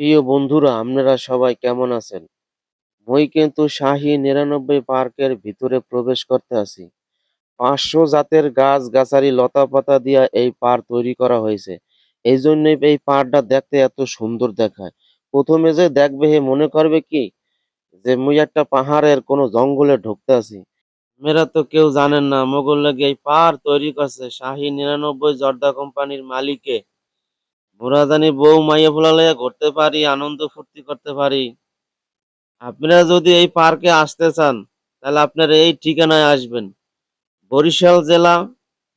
প্রিয় বন্ধুরা, আপনারা সবাই কেমন আছেন? মই কিন্তু শাহী ৯৯ পার্কের ভিতরে প্রবেশ করতে আছি। ৫০০ জাতের গাছ গাছালি লতা পাতা দিয়া এই পার্ক তৈরি করা হয়েছে। এই জন্যই এই পার্কটা দেখতে এত সুন্দর দেখায়। প্রথমে যে দেখবে হে মনে করবে কি যে মুই একটা পাহাড়ের কোনো জঙ্গলে ঢুকতে আছি। মেয়েরা তো কেউ জানেন না মোগল লাগে এই পার্ক তৈরি করছে শাহী ৯৯ জর্দা কোম্পানির মালিকে। মোরা জানি বউ মাইয়া পোলা লইয়া ঘুরতে পারি, আনন্দ ফুর্তি করতে পারি। আপনারা যদি এই পার্কে আসতে চান তাহলে আপনারা এই ঠিকানায় আসবেন। বরিশাল জেলা,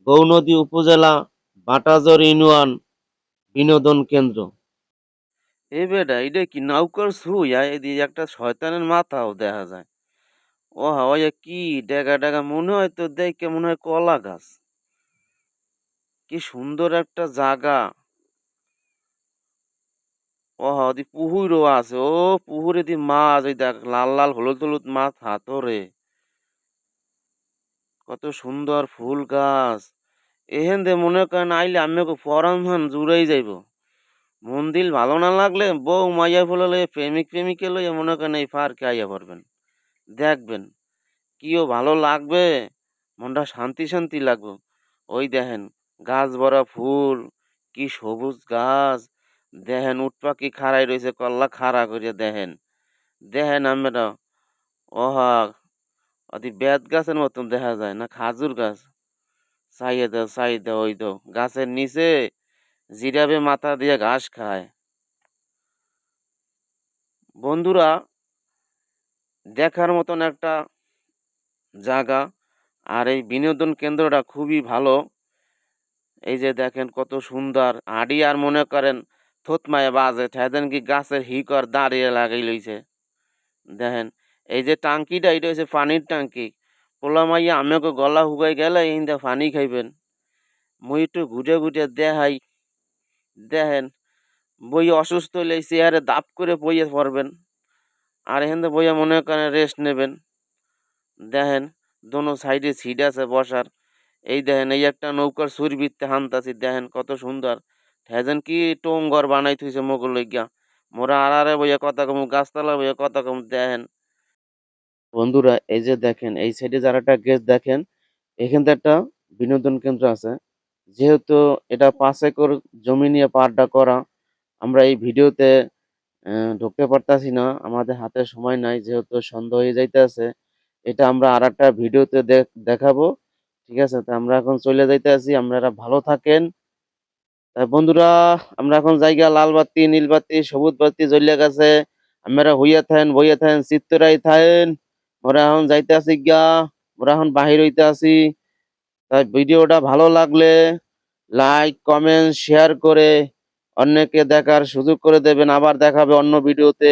গৌনদী উপজেলা, বাটাজোর ইউনিয়ন বিনোদন কেন্দ্র। এই বেটা এটা কি নৌকার ছুঁয়া এদিকে একটা শয়তানের মাথাও দেখা যায়। ও হাওয়া কি ডেগা ডেগা মনে হয় তো দেখে মনে হয় কলা গাছ। কি সুন্দর একটা জায়গা। ও হাওয়া পুহুরও আছে। ও পুহুরে দি মাছ ওই দেখ লাল লাল হলুদ হলুদ মাছ হাতরে। কত সুন্দর ফুল গাছ। এহেন দে মনে করেন আইলে আমি পরাণ জুড়েই যাইব। মন্দির ভালো না লাগলে বউ মাইয়া ফুলে লইয়া প্রেমিক প্রেমিকে লইয়া মনে করেন এই পার্কে আইয়া পড়বেন। দেখবেন কিও ভালো লাগবে, মনটা শান্তি শান্তি লাগবে। ওই দেখেন গাছ ভরা ফুল, কি সবুজ গাছ। দেখেন উট পাখি খাড়াই রয়েছে কল্লা খাড়া করিয়া দেখেন। দেখেন আমরা ওহা অতি বেত গাছের মতন দেখা যায় না খাজুর গাছ। চাইয়ে দাও ওই তো গাছের নিচে জিরাবে মাথা দিয়ে ঘাস খায়। বন্ধুরা, দেখার মতন একটা জায়গা। আর এই বিনোদন কেন্দ্রটা খুবই ভালো। এই যে দেখেন কত সুন্দর আডি আর মনে করেন থতমায় বাজে ঠেদেন কি গাছের হিকর দাঁড়িয়ে লাগাই লইছে। দেখেন এই যে টাঙ্কিটা এটা হচ্ছে পানির টাঙ্কি। পোলা মাইয়া আমাকে গলা হুগাই গেলে ইন্দা পানি খাইবেন। মুই একটু ঘুরে ঘুরে দেখাই। দেখেন বই অসুস্থ হলে চেয়ারে দাপ করে বইয়ে পড়বেন। আর এখান বইয়া মনে করেন রেস্ট নেবেন। দেখেন দোনো সাইডে সিট আছে বসার। এই দেখেন এই একটা নৌকার সুরবিতে হানতাছি দেখেন কত সুন্দর। হেজেন কি টোঙ্গর বানাই থুইছে মোগল লইগা। মোরা আড়ারে বইয়া কথা কম গাছতলা বইয়া কথা কম দেখেন। বন্ধুরা এই যে দেখেন এই সাইডে যারা একটা গেট দেখেন এখান থেকে একটা বিনোদন কেন্দ্র আছে। যেহেতু এটা ৫ একর জমি নিয়ে পাড়টা করা, আমরা এই ভিডিওতে ঢুকতে পারতাছি না। আমাদের হাতে সময় নাই যেহেতু সন্ধ্যা হয়ে যাইতেছে। এটা আমরা আরেকটা ভিডিওতে দেখাবো। ঠিক আছে? তো আমরা এখন চলে যাইতেছি। আপনারা ভালো থাকেন। বন্ধুরা আমরা এখন যাইগা লাল বাতি, নীল বাতি, সবুজ বাতি জ্বলিয়া গেছে। আপনারা বইয়া থাকেন, চিত্তরাই থাকেন। মোরা এখন যাইতেছি গিয়া। মোরা এখন বাহির হইতে আছি। তাই ভিডিওটা ভালো লাগলে লাইক, কমেন্ট, শেয়ার করে অন্যকে দেখার সুযোগ করে দেবেন। আবার দেখাবে অন্য ভিডিওতে।